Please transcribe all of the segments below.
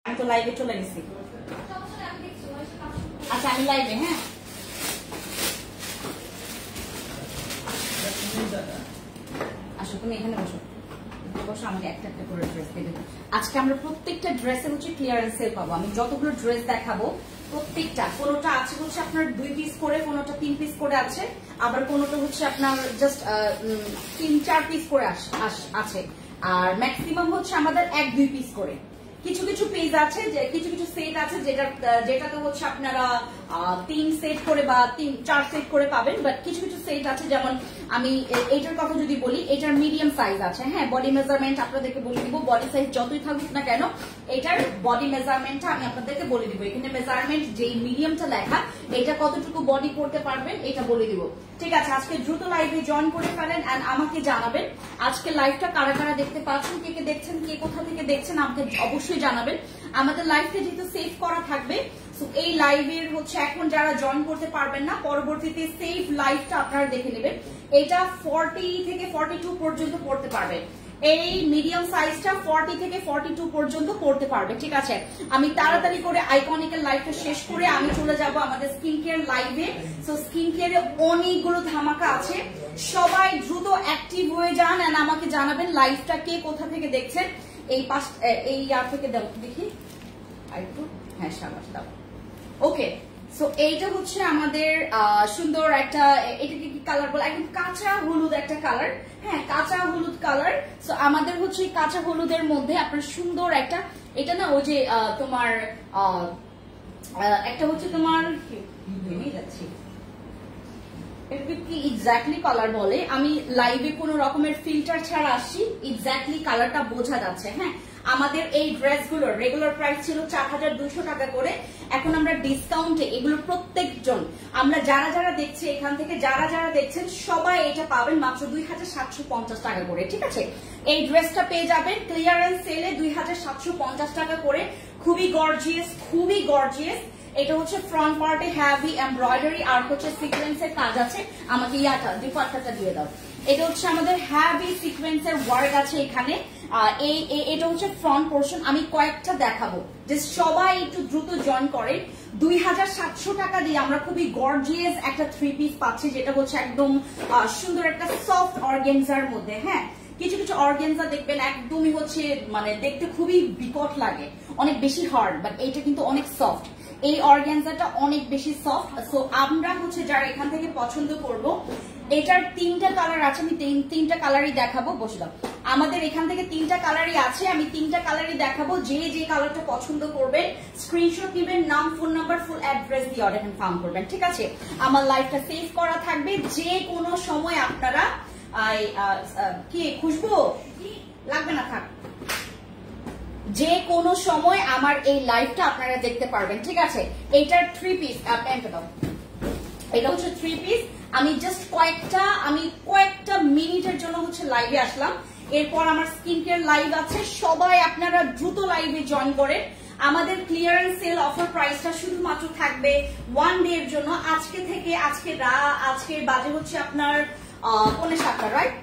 আমি তো লাইভে চলে গেছি। আচ্ছা আমি লাইভে, হ্যাঁ আসো তুমি এখানে বসো, বসো আমাকে একটা একটা করে ড্রেস দেবে। আজকে আমরা প্রত্যেকটা ড্রেসে হচ্ছে ক্লিয়ারেন্স সেল পাবো। আমি যতগুলো ড্রেস দেখাবো প্রত্যেকটা, কোনোটা আছে হচ্ছে আপনার 2 পিস করে, কোনোটা 3 পিস করে আছে, আবার কোনোটা হচ্ছে আপনার জাস্ট 3-4 পিস করে আছে, আর ম্যাক্সিমাম হচ্ছে আমাদের 1-2 পিস করে। কিছু কিছু পেজ আছে, যে কিছু কিছু সেট আছে যেটাতে হচ্ছে আপনারা 3 সেট করে বা 4 সেট করে পাবেন। বাট কিছু কিছু সেট আছে, যেমন আমি এইটার কথা যদি বলি, এটার মিডিয়াম সাইজ আছে। হ্যাঁ, বডি মেজারমেন্ট আপনাদেরকে বলে দিব, বডি সাইজ যতই থাকুক না কেন এটার বডি মেজারমেন্টটা আমি আপনাদেরকে বলে দিব। এখানে মেজারমেন্ট যেই মিডিয়ামটা লেখা, এটা কতটুকু বডি করতে পারবেন এটা বলে দিব। ঠিক আছে, আজকে দ্রুত লাইভে জয়েন করে ফেলেন এন্ড আমাকে জানাবেন আজকে লাইভটা কারা কারা দেখতে পাচ্ছেন, কে কে দেখছেন, কে কোথা থেকে দেখছেন আমাকে অবশ্যই জানাবেন। আমাদের লাইভটা যেহেতু সেভ করা থাকবে, সো এই লাইভের হচ্ছে এখন যারা জয়েন করতে পারবেন না, পরবর্তীতে সেভ লাইভটা আপনারা দেখে নেবেন। এটা 40 থেকে 42 পর্যন্ত পড়তে পারবে। এই মিডিয়াম সাইজটা 40 থেকে 42 পর্যন্ত পড়তে পারবে। ঠিক আছে, আমি তাড়াতাড়ি করে আইকনিকের লাইভটা শেষ করে আমি চলে যাব আমাদের স্কিন কেয়ার লাইভে। সো স্কিন কেয়ারে অনেকগুলো ধামাকা আছে, সবাই দ্রুত অ্যাক্টিভ হয়ে যান এন্ড আমাকে জানাবেন লাইভটা কে কোথা থেকে দেখছেন। এই পাশ এই ইয়ার থেকে দাও দেখি আরেকটু, হ্যাঁ সাবাস দাও। ওকে, সো এইটা হচ্ছে আমাদের সুন্দর একটা, এটাকে কি কালার বলে, একদম কাঁচা হলুদ একটা কালার। হ্যাঁ, কাঁচা হলুদ কালার। সো আমাদের হচ্ছে কাঁচা হলুদের মধ্যে আপনার সুন্দর একটা, এটা না ওই যে তোমার একটা হচ্ছে তোমার যাচ্ছি কি এক্স্যাক্টলি কালার বলে, আমি লাইভে কোনো রকমের ফিল্টার ছাড়া আসছি, এক্স্যাক্টলি কালারটা বোঝা যাচ্ছে। হ্যাঁ, আমাদের এই ড্রেসগুলোর রেগুলার প্রাইস ছিল 4200 টাকা করে, এখন আমরা ডিসকাউন্টে এগুলো প্রত্যেকজন আমরা যারা যারা দেখছি এখান থেকে যারা যারা দেখছেন সবাই এটা পাবেন মাত্র 2750 টাকা করে। ঠিক আছে, এই ড্রেসটা পেয়ে যাবেন ক্লিয়ারেন্স সেলে 2750 টাকা করে। খুবই গর্জিয়াস, খুবই গর্জিয়াস। এটা হচ্ছে ফ্রন্ট পার্টে হ্যাভি এমব্রয়ডারি আর হচ্ছে সিকোয়েন্সের কাজ আছে। আমাকে ইয়াটা দুপাট্টাটা দিয়ে দাও। এটা হচ্ছে আমাদের হ্যাভি সিকোয়েন্সের ওয়ার্ক আছে এখানে। এটা হচ্ছে ফ্রন্ট পোর্শন, আমি কয়েকটা দেখাবো, যে সবাই একটু দ্রুত জয়েন করে। 2700 টাকা দিয়ে আমরা খুবই গর্জিয়াস একটা 3 পিস পাচ্ছি, যেটা হচ্ছে একদম সুন্দর একটা সফট অর্গানজার মধ্যে। হ্যাঁ, কিছু কিছু অর্গানজা দেখবেন একদমই হচ্ছে মানে দেখতে খুবই বিকট লাগে, অনেক বেশি হার্ড, বাট এইটা কিন্তু অনেক সফট। এই অর্গানজাটা অনেক বেশি সফট। সো আমরা হচ্ছে যারা এখান থেকে পছন্দ করব, এটার 3টা কালার আছে, আমি 3টা কালারই দেখাবো। বসে দাও, আমাদের এখান থেকে 3টা কালারই আছে, আমি 3টা কালারই দেখাবো। যে যে কালারটা পছন্দ করবেন স্ক্রিনশট নেবেন, নাম, ফোন নাম্বার, ফুল অ্যাড্রেস দিয়ে অর্ডার কনফার্ম করবেন। ঠিক আছে, আমার লাইভটা সেভ করা থাকবে, যে কোনো সময় আপনারা কি খুশবু লাগবে না, থাক, যে কোনো সময় আমার এই লাইভটা আপনারা দেখতে পারবেন। ঠিক আছে, এইটার 3 পিস প্যান্টটা দাও, এটা হচ্ছে 3 পিস। আমি জাস্ট কয়েকটা মিনিটের জন্য হচ্ছে লাইভে আসলাম, এরপর আমার স্কিন কেয়ার লাইভ আছে। সবাই আপনারা দ্রুত লাইভে জয়েন করেন। আমাদের ক্লিয়ারেন্স সেল অফার প্রাইসটা শুধুমাত্র থাকবে 1 ডে এর জন্য। আজকে থেকে আজকে বাজে হচ্ছে আপনার 7:45, রাইট?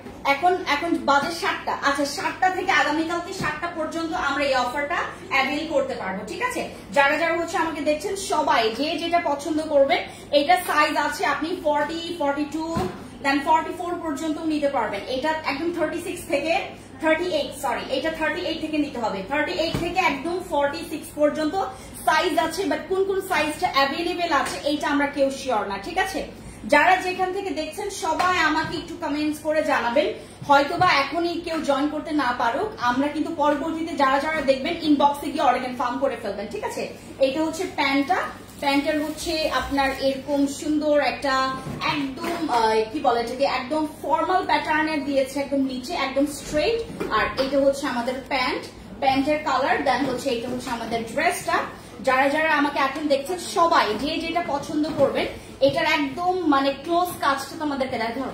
এখন বাজে 7টা। আচ্ছা, 7টা থেকে আগামীকালকে 7টা পর্যন্ত আমরা এই অফারটা অ্যাভেল করতে পারবো। ঠিক আছে, যারা যারা হচ্ছে আমাকে দেখছেন সবাই যে যেটা পছন্দ করবেন, এটা সাইজ আছে আপনি 40, 42 দেন 44 পর্যন্ত নিতে পারবেন। এটা একদম 36 থেকে 38, সরি এটা 38 থেকে নিতে হবে, 38 থেকে একদম 46 পর্যন্ত সাইজ আছে। বাট কোন কোন সাইজটা অ্যাভেলেবেল আছে এইটা আমরা কেউ শিওর না। ঠিক আছে, যারা যেখান থেকে দেখছেন সবাই আমাকে একটু কমেন্টস করে জানাবেন। হয়তোবা এখনই কেউ জয়েন করতে না পারুক, আমরা কিন্তু পরবর্তীতে যারা যারা দেখবেন ইনবক্সে গিয়ে অর্ডার কনফার্ম করে ফেলবেন। ঠিক আছে, এটা হচ্ছে প্যান্টের হচ্ছে আপনার এরকম সুন্দর একটা একদম কি বলে এটাকে, একদম ফর্মাল প্যাটার্নের দিয়েছে, একদম নিচে একদম স্ট্রেট। আর এটা হচ্ছে আমাদের প্যান্টের কালার, দেন হচ্ছে এটা হচ্ছে আমাদের ড্রেসটা। যারা যারা আমাকে এখন দেখছেন সবাই যে যেটা পছন্দ করবেন, এটার একদম মানে ক্লোজ কাজটা তোমাদেরকে দেখাও,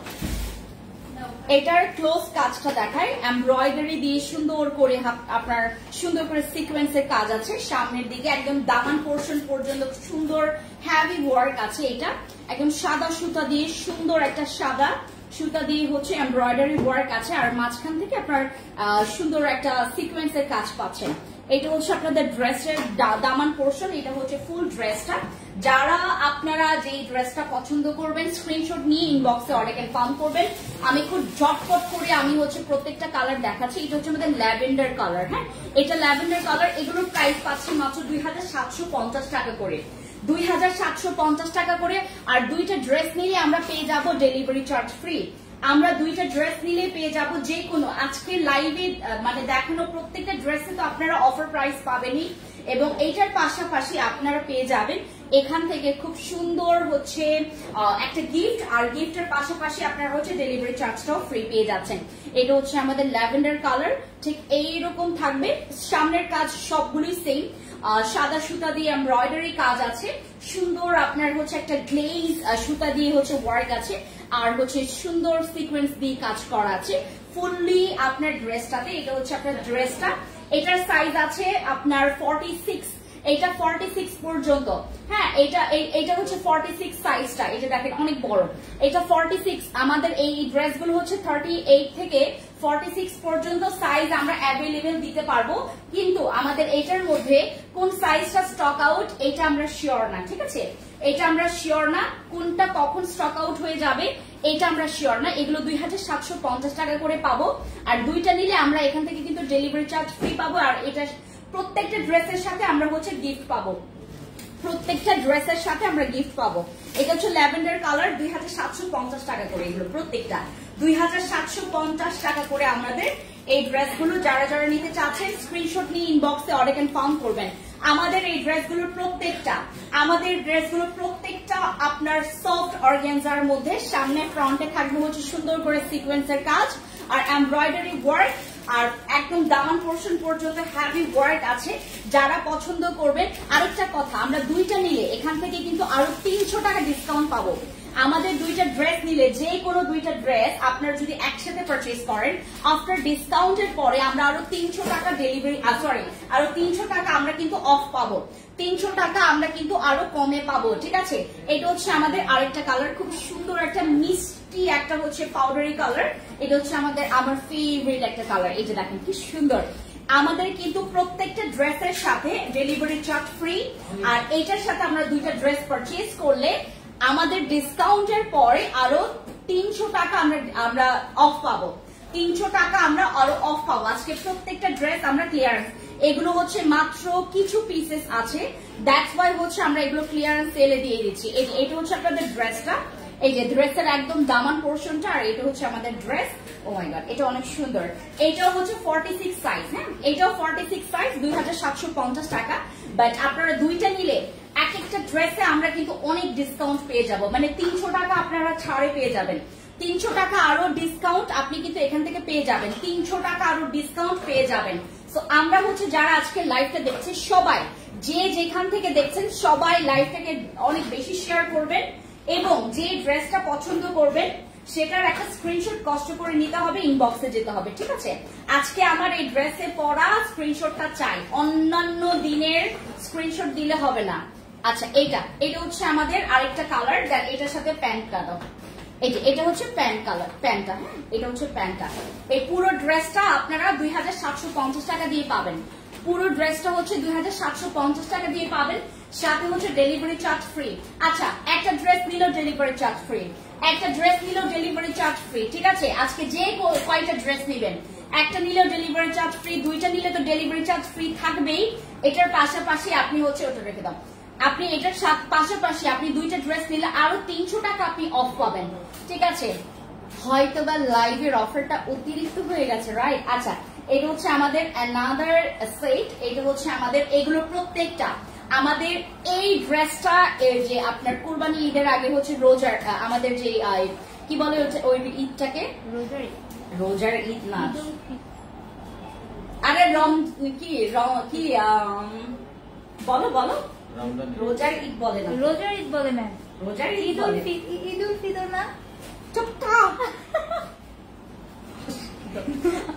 এটার ক্লোজ কাজটা দেখায়, এমব্রয়ডারি দিয়ে সুন্দর করে আপনার সুন্দর করে সিকোয়েন্সের কাজ আছে। সামনের দিকে একদম দামান পোর্শন পর্যন্ত সুন্দর হ্যাভি ওয়ার্ক আছে। এটা একদম সাদা সুতা দিয়ে, সুন্দর একটা সাদা সুতা দিয়ে হচ্ছে এমব্রয়ডারি ওয়ার্ক আছে, আর মাঝখান থেকে আপনার সুন্দর একটা সিকোয়েন্সের কাজ পাচ্ছেন। এটা হচ্ছে আপনাদের ড্রেসের দামান পোর্শন, এটা হচ্ছে ফুল ড্রেসটা। যারা আপনারা যে ড্রেসটা পছন্দ করবেন স্ক্রিনশট নিয়ে ইনবক্সে অর্ডার কনফার্ম করবেন। আমি খুব ঝটপট করে আমি হচ্ছে প্রত্যেকটা কালার দেখাচ্ছি। এটা হচ্ছে আমাদের ল্যাভেন্ডার কালার, হ্যাঁ এটা ল্যাভেন্ডার কালার। এগুলোর প্রাইস পাচ্ছি মাত্র 2750 টাকা করে, 2750 টাকা করে। আর দুইটা ড্রেস নিলে আমরা পেয়ে যাব ডেলিভারি চার্জ ফ্রি। আমরা দুইটা ড্রেস নিলে পেয়ে যাব যে কোনো আজকে লাইভে মানে দেখানো প্রত্যেকটা ড্রেসে তো আপনারা অফার প্রাইস পাবেনই, এবং এইটার পাশাপাশি আপনারা পেয়ে যাবেন এখান থেকে খুব সুন্দর হচ্ছে একটা গিফট, আর গিফটের পাশাপাশি আপনারা হচ্ছে ডেলিভারি চার্জটাও ফ্রি পেয়ে যাচ্ছেন। এটা হচ্ছে আমাদের ল্যাভেন্ডার কালার, ঠিক এইরকম থাকবে। সামনের কাজ সবগুলোই সেম, সাদা সুতা দিয়ে এমব্রয়ডারি কাজ আছে, সুন্দর আপনার হচ্ছে একটা গ্লেজ সুতা দিয়ে হচ্ছে ওয়ার্ক আছে, আর হচ্ছে সুন্দর সিকোয়েন্স দিয়ে কাজ করা আছে ফুললি আপনার ড্রেসটাতে। এটা হচ্ছে আপনার ড্রেসটা, এটার সাইজ আছে আপনার 46, এটা 46 পর্যন্ত, হ্যাঁ এটা হচ্ছে 46 সাইজটা, এটা দেখেন অনেক বড়, এটা 46। আমাদের এই ড্রেসগুলো হচ্ছে 38 থেকে 46 পর্যন্ত সাইজ আমরা অ্যাভেলেবেল দিতে পারবো, কিন্তু আমাদের এটার মধ্যে কোন সাইজটা স্টক আউট এটা আমরা শিওর না, ঠিক আছে? এটা আমরা শিওর না কোনটা কখন স্টক আউট হয়ে যাবে, এটা আমরা শিওর না। এগুলো 2750 টাকা করে পাবো, আর দুইটা নিলে আমরা এখান থেকে কিন্তু ডেলিভারি চার্জ ফ্রি পাবো। আর এটা প্রত্যেকটা ড্রেসের সাথে আমরা হচ্ছে গিফট পাবো, প্রত্যেকটা ড্রেসের সাথে আমরা গিফট পাবো। এটা হচ্ছে ল্যাভেন্ডার কালার, 2750 টাকা করে, এগুলো প্রত্যেকটা 2750 টাকা করে আমাদের এই ড্রেসগুলো। যারা যারা নিতে চাচ্ছেন স্ক্রিনশট নিয়ে ইনবক্সে অর্ডার কনফার্ম করবেন। আমাদের এই ড্রেসগুলোর প্রত্যেকটা আপনার সফট অর্গানজার মধ্যে, সামনে ফ্রন্টে থাকবে হচ্ছে সুন্দর করে সিকোয়েন্সের কাজ আর এমব্রয়ডারি ওয়ার্ক, আর একদম দামান পোর্শন পর্যন্ত হ্যাভি ওয়ার্ক আছে। যারা পছন্দ করবেন, আরেকটা কথা, আমরা দুইটা নিলে এখান থেকে কিন্তু আরো 300 টাকা ডিসকাউন্ট পাবো। আমাদের দুইটা ড্রেস নিলে, যে কোনো দুইটা ড্রেস আপনারা যদি একসাথে পারচেজ করেন, আফটার ডিসকাউন্টের পরে আমরা আরো 300 টাকা ডেলিভারি আরো 300 টাকা আমরা কিন্তু অফ পাবো, 300 টাকা আমরা কিন্তু আরো কমে পাবো, ঠিক আছে? এটা হচ্ছে আমাদের আরেকটা কালার, খুব সুন্দর একটা মিষ্টি একটা হচ্ছে পাউডারি কালার। এটা হচ্ছে আমার ফেভারিট একটা কালার। এই যে দেখেন কি সুন্দর। আমাদের কিন্তু প্রত্যেকটা ড্রেসের সাথে ডেলিভারি চার্জ ফ্রি, আর এইটার সাথে আমরা দুইটা ড্রেস পারচেজ করলে আমাদের ডিসকাউন্টের পরে আরো 300 টাকা আমরা অফ পাবো, 300 টাকা আমরা আরো অফ পাবো। আজকে প্রত্যেকটা ড্রেস আমরা ক্লিয়ারেন্স, এগুলো হচ্ছে মাত্র কিছু পিসেস আছে, দ্যাটস ওয়াই হচ্ছে আমরা এগুলো ক্লিয়ারেন্স সেলে দিয়ে দিচ্ছি। এটা হচ্ছে আপনাদের ড্রেসটা, এই যে ড্রেসের একদম দামান পোর্শনটা, আর এটা হচ্ছে আমাদের ড্রেস। ও মাই গড, এটা অনেক সুন্দর। এটাও হচ্ছে 46 সাইজ, হ্যাঁ এটাও 46 সাইজ, 2750 টাকা। বাট আপনারা দুইটা নিলে এক একটা ড্রেসে আমরা কিন্তু অনেক ডিসকাউন্ট পেয়ে যাব, মানে 300 টাকা আপনারা ছাড়ে পেয়ে যাবেন, 300 টাকা আরো ডিসকাউন্ট আপনি কিন্তু এখান থেকে পেয়ে যাবেন, 300 টাকা আরো ডিসকাউন্ট পেয়ে যাবেন। সো আমরা হচ্ছে যারা আজকে লাইভটা দেখছি সবাই, যে যেখান থেকে দেখছেন সবাই লাইভটাকে অনেক বেশি শেয়ার করবেন, এবং যে ড্রেসটা পছন্দ করবেন সেটার একটা স্ক্রিনশট কষ্ট করে নিতে হবে, ইনবক্সে যেতে হবে, ঠিক আছে? আজকে আমার এই ড্রেসে পরা স্ক্রিনশটটা চাই, অন্যান্য দিনের স্ক্রিনশট দিলে হবে না। আচ্ছা, এটা হচ্ছে আমাদের আরেকটা কালার, দেন এটার সাথে প্যান্ট কালার, এটা হচ্ছে প্যান্ট কালার, প্যান্টটা, হ্যাঁ এটা হচ্ছে প্যান্টটা। এই পুরো ড্রেসটা আপনারা 2750 টাকা দিয়ে পাবেন, পুরো ড্রেসটা হচ্ছে 2750 টাকা দিয়ে পাবেন, সাথে হচ্ছে ডেলিভারি চার্জ ফ্রি। আচ্ছা, একটা ড্রেস নিলেও ডেলিভারি চার্জ ফ্রি, একটা ড্রেস নিলেও ডেলিভারি চার্জ ফ্রি, ঠিক আছে? আজকে যে কয়টা ড্রেস নিবেন, একটা নিলেও ডেলিভারি চার্জ ফ্রি, দুইটা নিলে তো ডেলিভারি চার্জ ফ্রি থাকবেই। এটার পাশাপাশি আপনি হচ্ছে, ওটা রেখে দাও, আপনি এটার পাশাপাশি আপনি দুইটা ড্রেস নিলে আরো 300 টাকা আপনি অফ পাবেন, ঠিক আছে? হয়তো বা লাইভের অফারটা অতিরিক্ত হয়ে গেছে, রাইট? আচ্ছা, এটা হচ্ছে আমাদের অ্যানাদার সেট, এটা হচ্ছে আমাদের, এগুলো প্রত্যেকটা আমাদের এই ড্রেসটা যে আপনার কুরবানি ঈদের আগে হচ্ছে রোজার, আমাদের যে কি বলে ওই ঈদটাকে, রোজার ঈদ না, আরে কি বলো রোজার ঈদ বলে না, রোজার ঈদ বলে ম্যাম, রোজার ঈদ ঈদুল ফিতর না, চুপচাপ।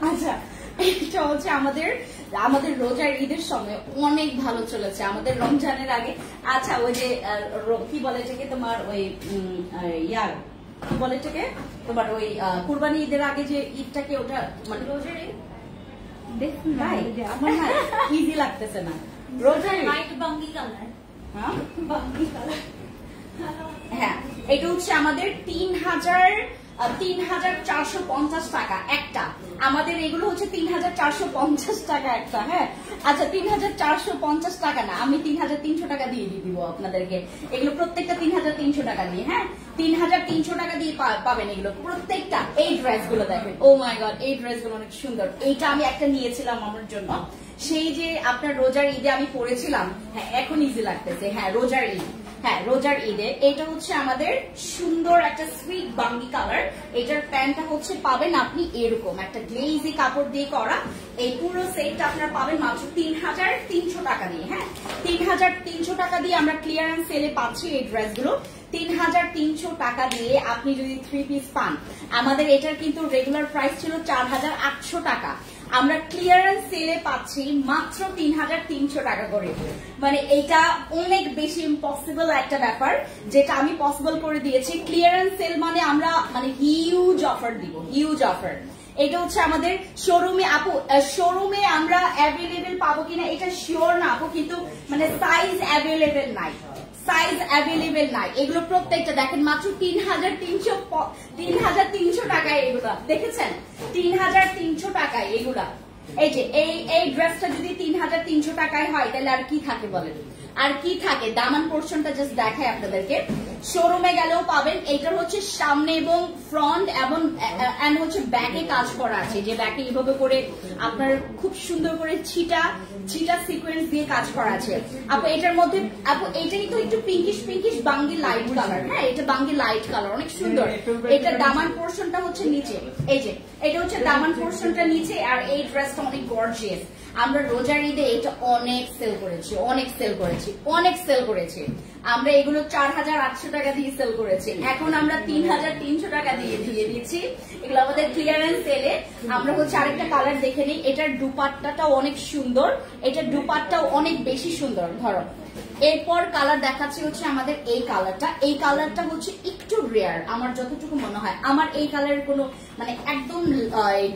আচ্ছা, এটা হচ্ছে আমাদের রোজার ঈদের সময় অনেক ভালো চলেছে, আমাদের রমজানের আগে। আচ্ছা, ওই যে কি বলে এটাকে তোমার, ওই কি বলে এটাকে তোমার, ওই কুরবানি ঈদের আগে যে ঈদটাকে, ওটা মানে রোজার ঈদ দেখুন না, ভাই এটা। আমার না ইজি লাগতেছে না। রোজারি লাইট বাঙ্গি কালার। হ্যাঁ বাঙ্গি কালার। হ্যাঁ, এটা হচ্ছে আমাদের ৩,৪৫০ টাকা একটা। আমাদের এগুলো হচ্ছে ৩,৪৫০ টাকা একটা। হ্যাঁ, আচ্ছা ৩,৪৫০ টাকা না, আমি ৩,৩০০ টাকা দিয়ে দিব আপনাদেরকে। এগুলো প্রত্যেকটা ৩,৩০০ টাকা দিয়ে। হ্যাঁ, ৩,৩০০ টাকা দিয়ে পাবেন এগুলো প্রত্যেকটা। এই ড্রেস গুলো দেখেন, ও মাই গড, এই ড্রেস গুলো অনেক সুন্দর। এইটা আমি একটা নিয়েছিলাম আমার জন্য, সেই যে আপনার রোজার ঈদে আমি পরেছিলাম। হ্যাঁ, এখন ইজি লাগতেছে। হ্যাঁ, রোজার ঈদ, হ্যাঁ রোজার ঈদে। এটা হচ্ছে আমাদের সুন্দর একটা সুইট বাঙ্গি কালার। এটার প্যান্টটা হচ্ছে পাবেন আপনি এরকম একটা গ্লেজি কাপড় দিয়ে করা। এই পুরো সেটটা আপনারা পাবেন মাত্র ৩,৩০০ টাকা দিয়ে। হ্যাঁ, ৩,৩০০ টাকা দিয়ে আমরা ক্লিয়ারেন্স সেলে পাচ্ছি এই ড্রেসগুলো। ৩,৩০০ টাকা দিয়ে আপনি যদি 3 পিস পান, আমাদের এটার কিন্তু রেগুলার প্রাইস ছিল 4,৮০০ টাকা, আমরা ক্লিয়ারেন্স সেলে পাচ্ছি মাত্র ৩,৩০০ টাকা করে। মানে এটা অনেক বেশি ইম্পসিবল একটা ব্যাপার, যেটা আমি পসিবল করে দিয়েছি। ক্লিয়ারেন্স সেল মানে আমরা মানে হিউজ অফার দিব, হিউজ অফার। এটা হচ্ছে আমাদের শোরুমে। আপু শোরুমে আমরা অ্যাভেলেবেল পাবো কিনা এটা শিওর না আপু, কিন্তু মানে সাইজ অ্যাভেলেবেল নাই, সাইজ অ্যাভেলেবেল নাই। এগুলো প্রত্যেকটা দেখেন মাত্র ৩,৩০০ টাকায় এগুলা, দেখেছেন ৩,৩০০ টাকায় এগুলা। এই যে এই ড্রেসটা যদি ৩,৩০০ টাকায় হয় তাহলে আর কি থাকে বলেন, আর কি থাকে? দামান পোর্শনটা জাস্ট দেখায় আপনাদেরকে। শোরুমে গেলেও পাবেন। এটার হচ্ছে সামনে এবং ফ্রন্ট এবং হচ্ছে ব্যাকে কাজ করা আছে, যে ব্যাকে এইভাবে করে আপনার খুব সুন্দর করে ছিটা সিকোয়েন্স দিয়ে কাজ করা আছে। আপু এটার মধ্যে, আপু এটাই তো একটু পিঙ্কিশ বাঙ্গি লাইট কালার। হ্যাঁ, এটা বাঙ্গি লাইট কালার, অনেক সুন্দর। এটা দামান পোর্শনটা হচ্ছে নিচে, এই যে এটা হচ্ছে দামান পোর্শনটা নিচে। আর এই ড্রেসটা অনেক গর্জিয়াস। আমরা রোজার ঈদে এটা অনেক সেল করেছি, অনেক সেল করেছি, অনেক সেল করেছি। আমরা এগুলো 4,800 টাকা দিয়ে সেল করেছি, এখন আমরা 3,300 টাকা দিয়ে দিচ্ছি। এগুলো আমাদের ক্লিয়ারেন্স সেলে। আমরা হচ্ছে আরেকটা কালার দেখে নিই। এটার দুপাট্টাটাও অনেক সুন্দর, এটার দুপাট্টাও অনেক বেশি সুন্দর। ধরো এরপর কালার দেখাচ্ছি হচ্ছে আমাদের এই কালারটা। এই কালারটা হচ্ছে একটু রেয়ার আমার যতটুকু মনে হয়। আমার এই কালারের কোনো মানে একদম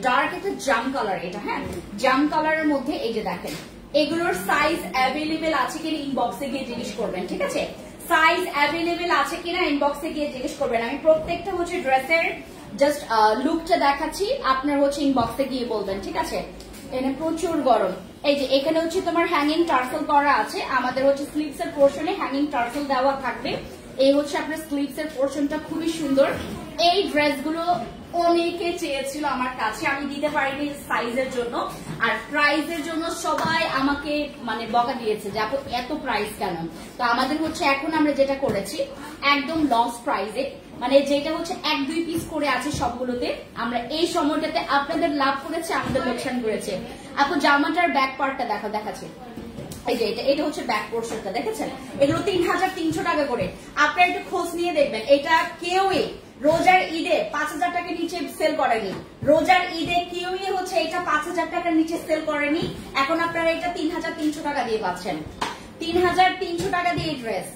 ডার্ক একটা জাম কালার এটা। হ্যাঁ, জাম কালারের মধ্যে এই যে দেখেন, এগুলোর সাইজ অ্যাভেলেবেল আছে কিনা ইনবক্সে গিয়ে জিজ্ঞেস করবেন, ঠিক আছে? সাইজ অ্যাভেলেবেল আছে কিনা ইনবক্সে গিয়ে জিজ্ঞেস করবেন। আমি প্রত্যেকটা হচ্ছে ড্রেসের জাস্ট লুকটা দেখাচ্ছি, আপনার হচ্ছে ইনবক্সে গিয়ে বলবেন, ঠিক আছে? এখানে প্রচুর গরম। এই যে এখানে হচ্ছে তোমার হ্যাঙ্গিং টার্সেল করা আছে। আমাদের হচ্ছে স্লিভস এর পোর্শনে হ্যাঙ্গিং টার্সেল দেওয়া থাকবে। এই হচ্ছে আপনার স্লিভস এর পোর্শনটা, খুবই সুন্দর। এই ড্রেসগুলো অনেকে চেয়েছিল আমার কাছে, আমি দিতে পারিনি সাইজের জন্য আর প্রাইসের জন্য। সবাই আমাকে মানে বকা দিয়েছে যে আপু এত প্রাইস কেন। তো আমাদের হচ্ছে এখন আমরা যেটা করেছি একদম লস প্রাইসে, মানে যেটা হচ্ছে 1-2 পিস করে আছে সবগুলোতে, আমরা এই সময়টাতে আপনাদের লাভ করেছে, আমাদের লোকসান করেছে। আপু জামাটার ব্যাক পার্টটা দেখাচ্ছে। এই যে এটা হচ্ছে ব্যাক পোর্শনটা, দেখেছেন? এগুলো 3,300 টাকা করে। আপনারা একটু খোঁজ নিয়ে দেখবেন, এটা কেউই রোজার ঈদে 5,000 টাকার নিচে সেল করেনি। রোজার ঈদে কেউই হচ্ছে এটা 5,000 টাকার নিচে সেল করেনি। এখন আপনারা এটা 3,300 টাকা দিয়ে পাচ্ছেন। 3,300 টাকা দিয়ে ড্রেস,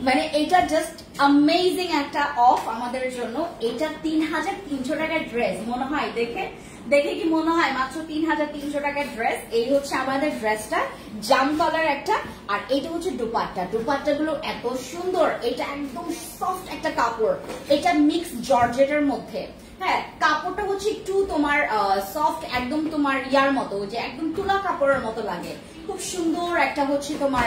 মানে এটা জাস্ট অ্যামেজিং একটা অফ আমাদের জন্য। এটা 3,300 টাকার ড্রেস মনে হয়, দেখে কি মনে হয় মাত্র 3,300 টাকার ড্রেস। এই হচ্ছে আমাদের ড্রেসটা, জাম কালার একটা। আর এটা হচ্ছে দুপাট্টা গুলো এত সুন্দর। এটা একদম সফট একটা কাপড়, এটা মিক্স জর্জেটের মধ্যে। হ্যাঁ, কাপড়টা হচ্ছে একটু তোমার সফট, একদম তোমার ইয়ার মতো, যে একদম তুলা কাপড়ের মতো লাগে। খুব সুন্দর একটা হচ্ছে তোমার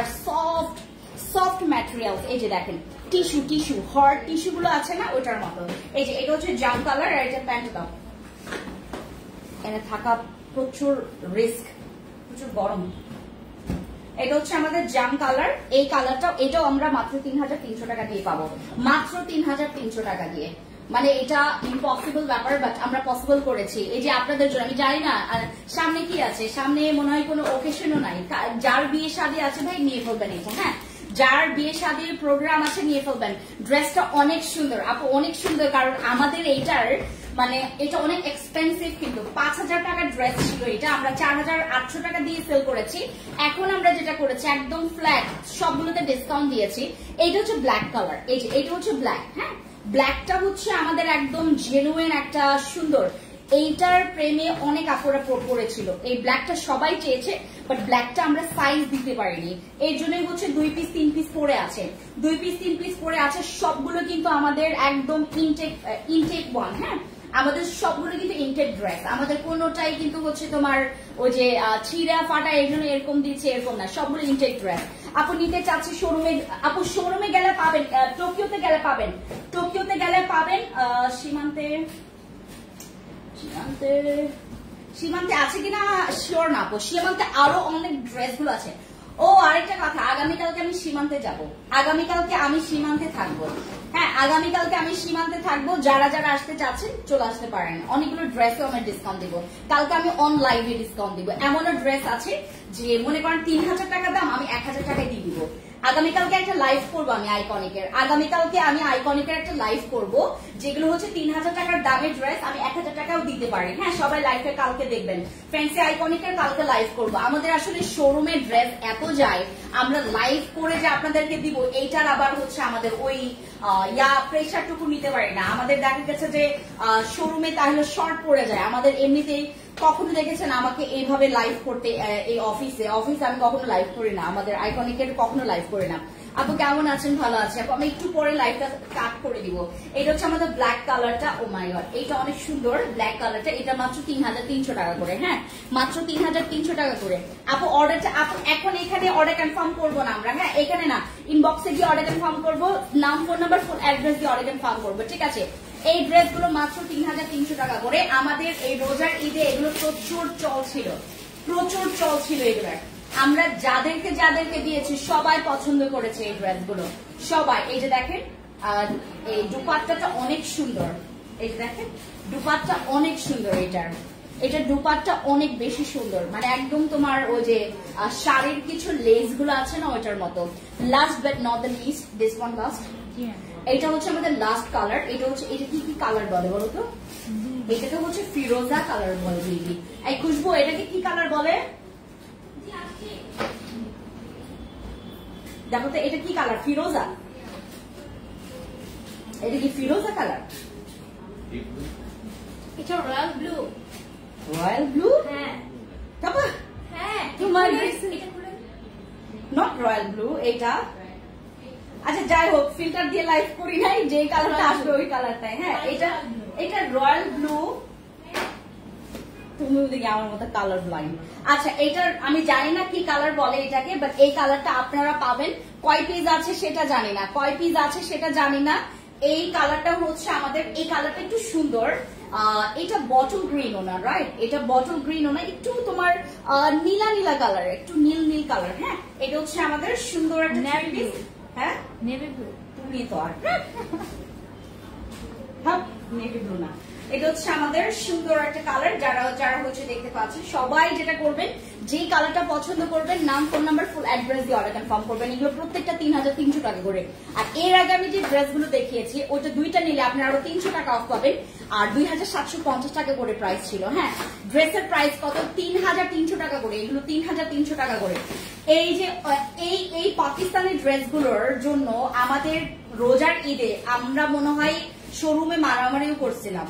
সফট ম্যাটেরিয়াল। এই যে দেখেন টিস্যু হট টিস্যু গুলো আছে না, ওটার মতো। এই যে এটা হচ্ছে জাম কালার। আর এটা প্যান্ট দাও, এখানে থাকা প্রচুর রিস্ক, প্রচুর গরম। এটা হচ্ছে আমাদের জাম কালার। এই কালারটা, এটাও আমরা মাত্র 3,300 টাকা দিয়ে পাবো, মাত্র 3,300 টাকা দিয়ে। মানে এটা ইম্পসিবল ব্যাপার, বাট আমরা পসিবল করেছি এই যে আপনাদের জন্য। আমি জানি না সামনে কি আছে, সামনে মনে হয় কোনো ওকেশনও নাই। যার বিয়ে শাদী আছে ভাই নিয়ে ফেলবেন এটা। হ্যাঁ, যার বিয়ে শাদীর প্রোগ্রাম আছে নিয়ে ফেলবেন। ড্রেসটা অনেক সুন্দর আপু, অনেক সুন্দর। কারণ আমাদের এইটার মানে এটা অনেক এক্সপেন্সিভ, কিন্তু 5,000 টাকার ড্রেস ছিল এটা, আমরা 4,800 টাকা দিয়ে সেল করেছি। এখন আমরা যেটা করেছি একদম ফ্ল্যাট, সবগুলোতে ডিসকাউন্ট দিয়েছি। এইটা হচ্ছে ব্ল্যাক কালার। এই যে এটা হচ্ছে ব্ল্যাক। হ্যাঁ, ব্ল্যাকটা হচ্ছে আমাদের একদম জেনুইন একটা সুন্দর। এইটার প্রেমে অনেক আপুরা পড়েছিল, এই ব্ল্যাকটা সবাই চেয়েছে, বাট ব্ল্যাকটা আমরা সাইজ দিতে পারিনি, এর জন্যই হচ্ছে 2 পিস 3 পিস পরে আছে, 2 পিস 3 পিস পরে আছে। সবগুলো কিন্তু আমাদের একদম ইনটেক ওয়ান, হ্যাঁ আমাদের সবগুলো কিন্তু ইনটেক ড্রেস, আমাদের কোনোটাই কিন্তু হচ্ছে তোমার ওই যে ছিঁড়া ফাটা এর জন্য এরকম দিচ্ছে এরকম না, সবগুলো ইনটেক ড্রেস। আপু নিতে চাচ্ছি শোরুমে, আপু শোরুমে গেলে পাবেন, টোকিওতে গেলে পাবেন, টোকিওতে গেলে পাবেন। সীমান্তে আছে কিনা শিওর না আপু, সীমান্তে আরো অনেক ড্রেস গুলো আছে। ও আরেকটা কথা, আগামীকালকে আমি সীমান্তে যাব, আগামীকালকে আমি সীমান্তে থাকবো, হ্যাঁ আগামীকালকে আমি সীমান্তে থাকবো, যারা যারা আসতে চাচ্ছেন চলে আসতে পারেন। অনেকগুলো ড্রেসও আমি ডিসকাউন্ট দিব, কালকে আমি অন লাইভে ডিসকাউন্ট দিব। এমনও ড্রেস আছে যে মনে করেন 3000 টাকা দাম, আমি 1000 টাকায় দিয়ে দিব। আগামীকালকে একটা লাইভ করবো আমি আইকনিকের, আগামীকালকে আমি আইকনিকের একটা লাইভ করব, যেগুলো হচ্ছে 3000 টাকার দামের ড্রেস আমি 1000 টাকাও দিতে পারি। হ্যাঁ সবাই লাইভে কালকে দেখবেন, ফ্রেন্ডসি আইকনিকের কালকে লাইভ করব। আমাদের আসলে শোরুমের ড্রেস এত যায়, আমরা লাইভ করে যে আপনাদেরকে দিব এইটার আবার হচ্ছে আমাদের ওই প্রেশারটুকু নিতে পারি না। আমাদের দেখা গেছে যে শোরুমে তাহলে শর্ট পড়ে যায়। আমাদের এমনিতেই কখনো দেখেছেন আমাকে এইভাবে লাইভ করতে, এই অফিসে আমি কখনো লাইভ করি না, আমাদের আইকনিকের কখনো লাইভ করি না। আপু কেমন আছেন? ভালো আছে আপু, আমি একটু পরে লাইভটা কাট করে দিব। এটা হচ্ছে আমাদের ব্ল্যাক কালারটা, ও মাই গড এইটা অনেক সুন্দর ব্ল্যাক কালারটা, এটা মাত্র 3300 টাকা করে, হ্যাঁ মাত্র 3300 টাকা করে। আপু অর্ডারটা, আপু এখন এখানে অর্ডার কনফার্ম করবো না আমরা, হ্যাঁ এখানে না, ইনবক্সে গিয়ে অর্ডার কনফার্ম করবো, নাম ফোন নাম্বার ফুল অ্যাড্রেস দিয়ে অর্ডার কনফার্ম করবো, ঠিক আছে। এই ড্রেসগুলো মাত্র 3300 টাকা করে। আমাদের এই রোজার ঈদে এগুলো প্রচুর চল ছিল, প্রচুর চল ছিল এগুলার। আমরা যাদেরকে দিয়েছি সবাই পছন্দ করেছে এই ড্রেসগুলো, সবাই। এই যে দেখেন এই দুপাট্টাটা অনেক সুন্দর, এই যে দেখেন দুপাট্টা অনেক সুন্দর, এটা দুপাট্টা অনেক বেশি সুন্দর, মানে একদম তোমার ওই যে শাড়ির কিছু লেস গুলো আছে না ওইটার মতো। Last but not the least, this one last, এটা হচ্ছে আমাদের লাস্ট কালার। এটা হচ্ছে, এটা কি কালার বলে বলো তো? এটাকে হচ্ছে ফিরোজা কালার বলে দিদি। এই খুশবু এটাকে কি কালার বলে দেখো তো, এটা কি কালার? ফিরোজা, এটা কি ফিরোজা কালার? এটা রয়্যাল ব্লু। Royal blue? হ্যাঁ বাবা হ্যাঁ তোমার এটা খুলে নট রয়্যাল ব্লু এটা। আচ্ছা যাই হোক, ফিল্টার দিয়ে লাইভ করি নাই, যে কালারটা আসবে ওই কালারটাই। হ্যাঁ এটা রয়্যাল ব্লু। তুমি ওদিকে আমার মতো কালার ব্লাইন্ড। আচ্ছা এটার আমি জানি না কি কালার বলে এটাকে, বাট এই কালারটা আপনারা পাবেন। কয় পিস আছে সেটা জানি না, কয় পিস আছে সেটা জানি না। এই কালারটা হচ্ছে আমাদের, এই কালারটা একটু সুন্দর। এটা বটল গ্রিন ওনা, রাইট? এটা বটল গ্রিন ওনা, একটু তোমার নীলা নীলা কালার, একটু নীল নীল কালার। হ্যাঁ এটা হচ্ছে আমাদের সুন্দর একটা নেভি, হ্যাঁ নেভি ব্লু। তুমি তো আর হ্যাঁ নেভি ব্লু না, এটা হচ্ছে আমাদের সুন্দর একটা কালার। যারা হচ্ছে দেখতে পাচ্ছেন সবাই যেটা করবেন, যেই কালারটা পছন্দ করবেন নাম ফোন নাম্বার ফুল অ্যাড্রেস দিয়ে অর্ডার কনফার্ম করবেন। এগুলো প্রত্যেকটা 3300 টাকা করে। আর এর আগে আমি যে ড্রেসগুলো দেখিয়েছি ওইটা দুইটা নিলে আপনি আরো 300 টাকা অফ পাবেন, আর 2750 টাকা করে প্রাইস ছিল। হ্যাঁ ড্রেসের প্রাইস কত? 3300 টাকা করে, এগুলো 3300 টাকা করে। এই যে এই পাকিস্তানি ড্রেসগুলোর জন্য আমাদের রোজার ঈদে আমরা মনে হয় শোরুমে মারামারিও করছিলাম,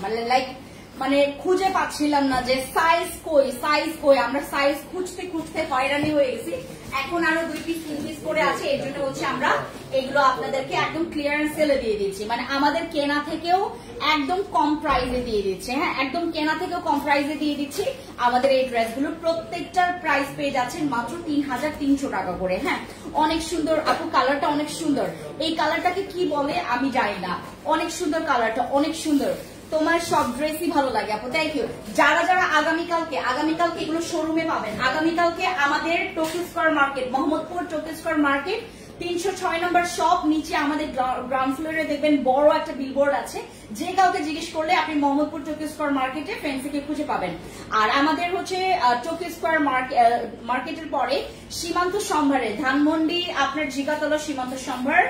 মানে খুঁজে পাচ্ছিলাম না যে সাইজ কই। আমরা সাইজ খুঁজতে হয়রানি হয়ে গেছি। এখন আরো 2 পিস 3 পিস করে আছে, এর জন্য হচ্ছে আমরা এগুলো আপনাদেরকে একদম ক্লিয়ারেন্স সেলে দিয়ে দিচ্ছি, মানে আমাদের কেনা থেকেও একদম কম প্রাইসে দিয়ে দিচ্ছে। হ্যাঁ একদম কেনা থেকেও কম প্রাইসে দিয়ে দিচ্ছি আমাদের এই ড্রেসগুলো। প্রত্যেকটার প্রাইস পেয়ে যাচ্ছেন মাত্র 3300 টাকা করে। হ্যাঁ অনেক সুন্দর আপু, কালারটা অনেক সুন্দর। এই কালারটাকে কি বলে আমি জানি না, অনেক সুন্দর কালারটা, অনেক সুন্দর। তোমার সব ড্রেসই ভালো লাগে আপু, থ্যাংক ইউ। যারা আগামীকালকে এগুলো শোরুমে পাবেন। আগামীকালকে আমাদের Tokyo square market, Mohammadpur Tokyo square market 306 নম্বর শপ, নিচে আমাদের গ্রাউন্ড ফ্লোরে দেখবেন বড় একটা বিলবোর্ড আছে। যে কাউকে জিজ্ঞেস করলে আপনি মোহাম্মদপুর টোকিও স্কয়ার মার্কেটে ফ্রেন্ডসকে খুঁজে পাবেন। আর আমাদের হচ্ছে টোকিও স্কয়ার মার্কেটের পরে সীমান্ত সম্ভারে, ধানমন্ডি আপনার জিগাতলা সীমান্ত সম্ভার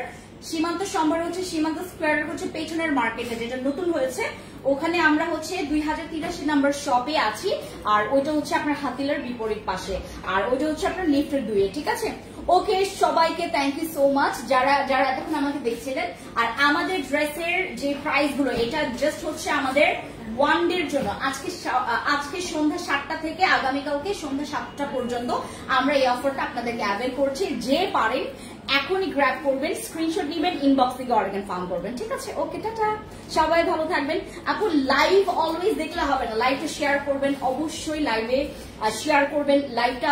হচ্ছে সীমান্ত স্কয়ারের হচ্ছে পেছনের মার্কেটে, যেটা নতুন হয়েছে ওখানে আমরা হচ্ছে 2083 নম্বর শপে আছি। আর ওইটা হচ্ছে আপনার হাতিলার বিপরীত পাশে, আর ওইটা হচ্ছে আপনার লিফটের 2-এ, ঠিক আছে। ওকে সবাইকে থ্যাংক ইউ সো মাচ যারা এতক্ষণ আমাকে দেখছিলেন। আর আমাদের ড্রেসের যে প্রাইস গুলো, এটা জাস্ট হচ্ছে আমাদের ওয়ান ডের জন্য আজকে সন্ধ্যা 7টা থেকে আগামীকালকে সন্ধ্যা 7টা পর্যন্ত আমরা এই অফারটা আপনাদেরকে অ্যাভেল করছি। যে পারেন এখনই গ্র্যাব করবেন, স্ক্রিনশট নেবেন, ইনবক্স থেকে অর্ডার কনফার্ম করবেন। ঠিক আছে, ওকে, টাটা, সবাই ভালো থাকবেন। আপু লাইভ অলওয়েজ দেখলে হবে না, লাইভটা শেয়ার করবেন, অবশ্যই লাইভে শেয়ার করবেন, লাইভটা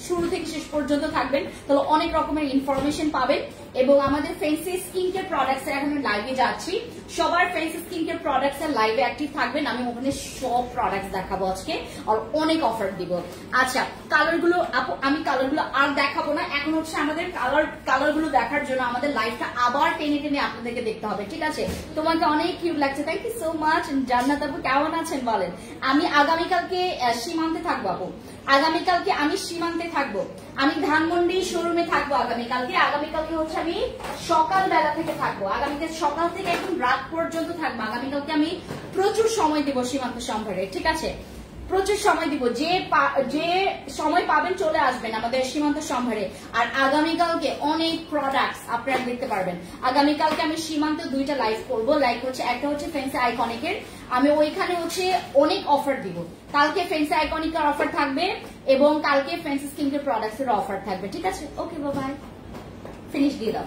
শুরু থেকে শেষ পর্যন্ত থাকবেন, তাহলে অনেক রকমের ইনফরমেশন পাবেন। এবং আমাদের ফেন্সি স্কিন কেয়ার প্রোডাক্টস এর এখন লাইভে যাচ্ছি, সবার ফেন্সি স্কিন কেয়ার প্রোডাক্টস এর লাইভে অ্যাক্টিভ থাকবেন। আমি ওখানে সব প্রোডাক্টস দেখাবো আজকে, আর অনেক অফার দিব। আচ্ছা, কালারগুলো আপু আমি কালারগুলো আর দেখাবো না, এখন হচ্ছে আমাদের কালারগুলো দেখার জন্য আমাদের লাইভটা আবার টেনে টেনে আপনাদেরকে দেখতে হবে। ঠিক আছে, তোমাকে অনেক কিউট লাগছে, থ্যাংক ইউ সো মাচ। জান্নাত আপু কেমন আছেন বলেন? আমি আগামীকালকে সীমান্তে থাকবো আপু, আগামীকালকে আমি সীমান্তে থাকবো, আমি ধানমন্ডি শোরুমে থাকবো আগামীকালকে হচ্ছে আমি সকালবেলা থেকে থাকবো, আগামীকাল সকাল থেকে একদম রাত পর্যন্ত থাকবো। আগামীকালকে আমি প্রচুর সময় দিব সীমান্ত সম্ভারে। ঠিক আছে, প্রচুর সময় দিব, যে সময় পাবেন চলে আসবেন আমাদের সীমান্ত সম্ভারে। আর আগামীকালকে অনেক প্রোডাক্টস আপনারা দেখতে পারবেন। আগামীকালকে আমি সীমান্ত 2টা লাইভ করবো, লাইক হচ্ছে একটা হচ্ছে ফেন্সি আইকনিকের, আমি ওইখানে হচ্ছে অনেক অফার দিব। কালকে ফেন্সি আইকনিকের অফার থাকবে এবং কালকে ফেন্সি স্কিন কেয়ার প্রোডাক্টস এর অফার থাকবে। ঠিক আছে, ওকে, বাই, ফিনিশ দিয়ে দাও।